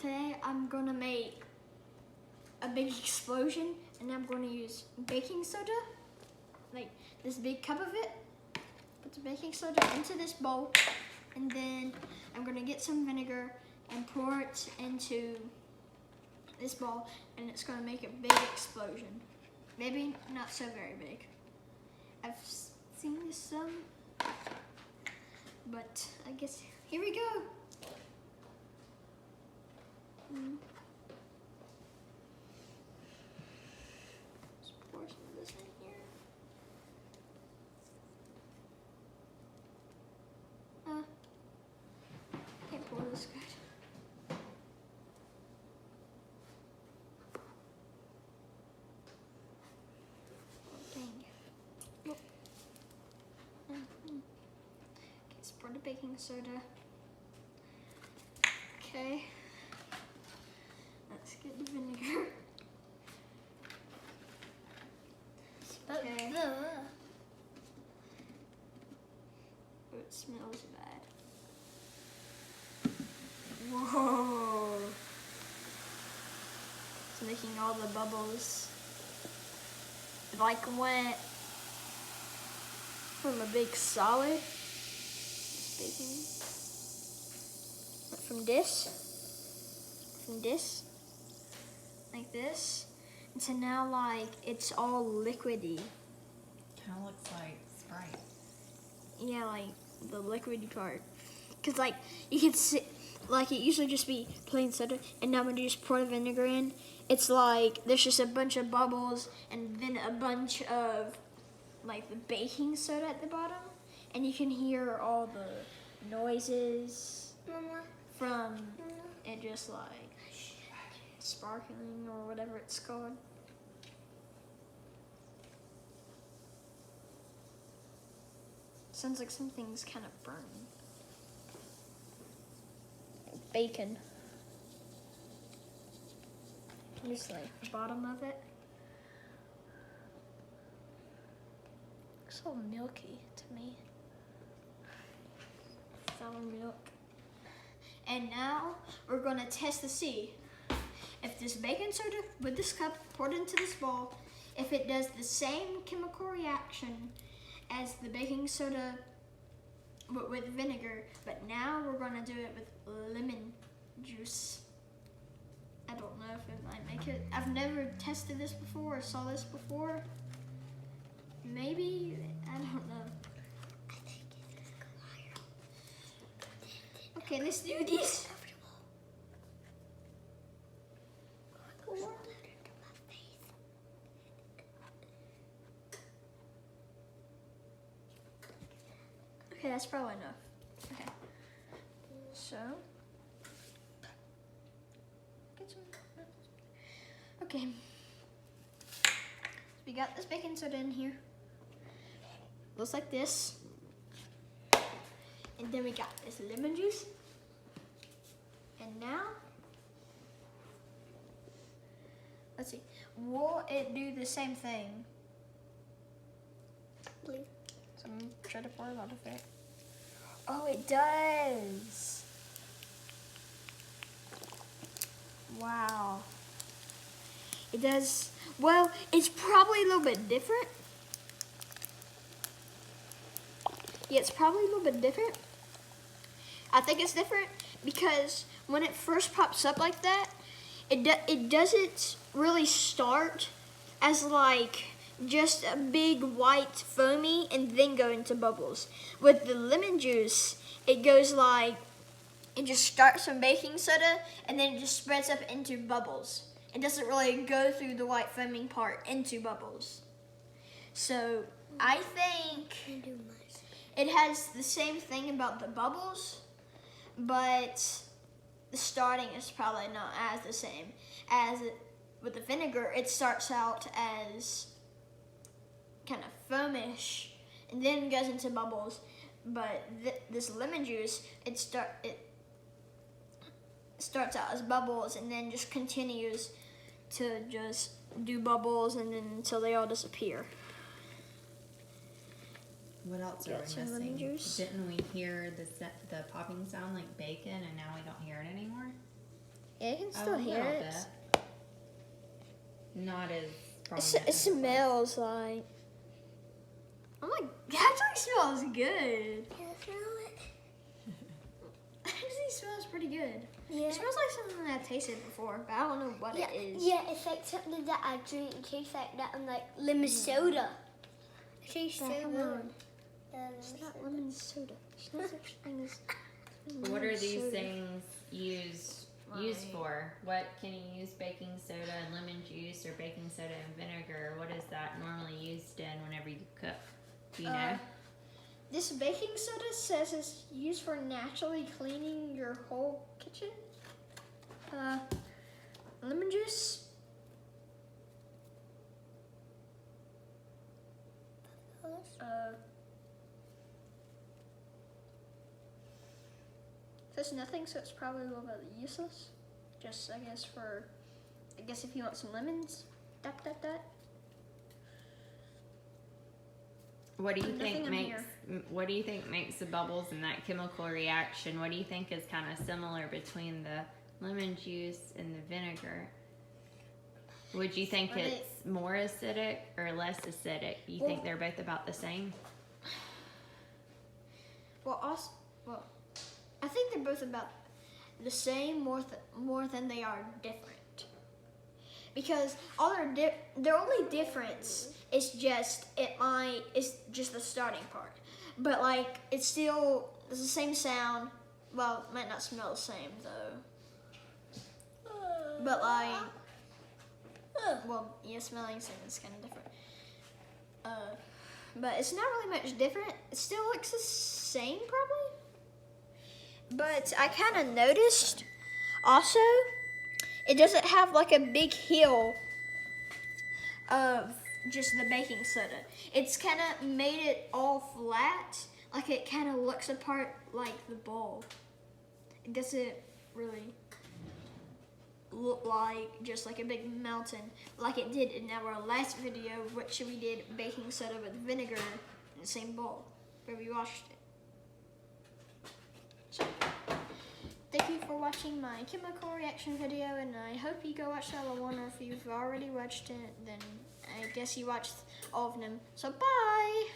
Today I'm gonna make a big explosion, and I'm gonna use baking soda, like this big cup of it. Put the baking soda into this bowl, and then I'm gonna get some vinegar and pour it into this bowl, and it's gonna make a big explosion. Maybe not so very big. I've seen this some, but I guess here we go. Just pour some of this in here. Can't pour this good. Let's pour the baking soda. Okay. Let's get the vinegar. Okay. Oh, it smells bad. Whoa. It's making all the bubbles. It like went from a big solid baking, from this, like this, and now like it's all liquidy. Kind of looks like Sprite. Yeah, like the liquidy part. Cause like you can see, like it usually just be plain soda, and now when you just pour the vinegar in, it's like there's just a bunch of bubbles and then a bunch of like the baking soda at the bottom, and you can hear all the noises from it just like sparkling or whatever it's called. Sounds like something's kind of burning. Bacon. Just like the bottom of it. Looks all milky to me. Sour milk. And now we're gonna test to see if this baking soda with this cup poured into this bowl, if it does the same chemical reaction as the baking soda but with vinegar, but now we're gonna do it with lemon juice. I don't know if it might make it. I've never tested this before or saw this before. Maybe, I don't know. I think it's gonna go higher. Okay, let's do these. Okay, that's probably enough. Okay. So, get some. Okay. We got this baking soda in here. Looks like this. And then we got this lemon juice. And now, let's see. Will it do the same thing? Please. So I'm gonna try to pour a lot of it. Oh, it does. Wow. It does. Well, it's probably a little bit different. Yeah, it's probably a little bit different. I think it's different because when it first pops up like that, it doesn't really start as like just a big white foamy and then go into bubbles. With the lemon juice, it goes like, it just starts from baking soda and then it just spreads up into bubbles. It doesn't really go through the white foaming part into bubbles. So I think it has the same thing about the bubbles, but the starting is probably not as the same. As with the vinegar, it starts out as kind of foamish and then goes into bubbles. But this lemon juice, it starts out as bubbles and then just continues to just do bubbles and then until they all disappear. What else are Got we some lemon missing? juice. Didn't we hear the popping sound like bacon and now we don't hear it anymore? Yeah, you can still hear little it. bit. Not as prominent. It as it was. smells like. Oh my, it actually smells good. Can I smell it? It actually smells pretty good. Yeah. It smells like something that I've tasted before, but I don't know what Yeah, it is. yeah, it's like something that I drink. It tastes like that. I'm like lemon soda. It tastes so Come good. on. Yeah, It's not lemon soda. There's no such thing as What are lemon these soda. things used Right. for? What can you use baking soda and lemon juice or baking soda and vinegar? What is that normally used in whenever you cook? Do you know? This baking soda says it's used for naturally cleaning your whole kitchen. Lemon juice. Says nothing, so it's probably a little bit useless. Just, I guess if you want some lemons. Dot, dot, dot. What do you Nothing think in makes here. what do you think makes the bubbles in that chemical reaction? What do you think is kind of similar between the lemon juice and the vinegar? Would you think Are they- it's more acidic or less acidic? You think Well- they're both about the same? Well, I think they're both about the same, more than they are different. Because their only difference is just it's just the starting part. But like it's the same sound. Well, it might not smell the same though. But like, well, yeah, smelling same is kind of different. But it's not really much different. It still looks the same probably. But I kind of noticed also it doesn't have like a big hill of just the baking soda. It's kind of made it all flat, like it kind of looks apart like the bowl. It doesn't really look like just like a big mountain like it did in our last video, which we did baking soda with vinegar in the same bowl where we washed it. So, thank you for watching my chemical reaction video, and I hope you go watch the other one, or if you've already watched it, then I guess you watched all of them. So bye!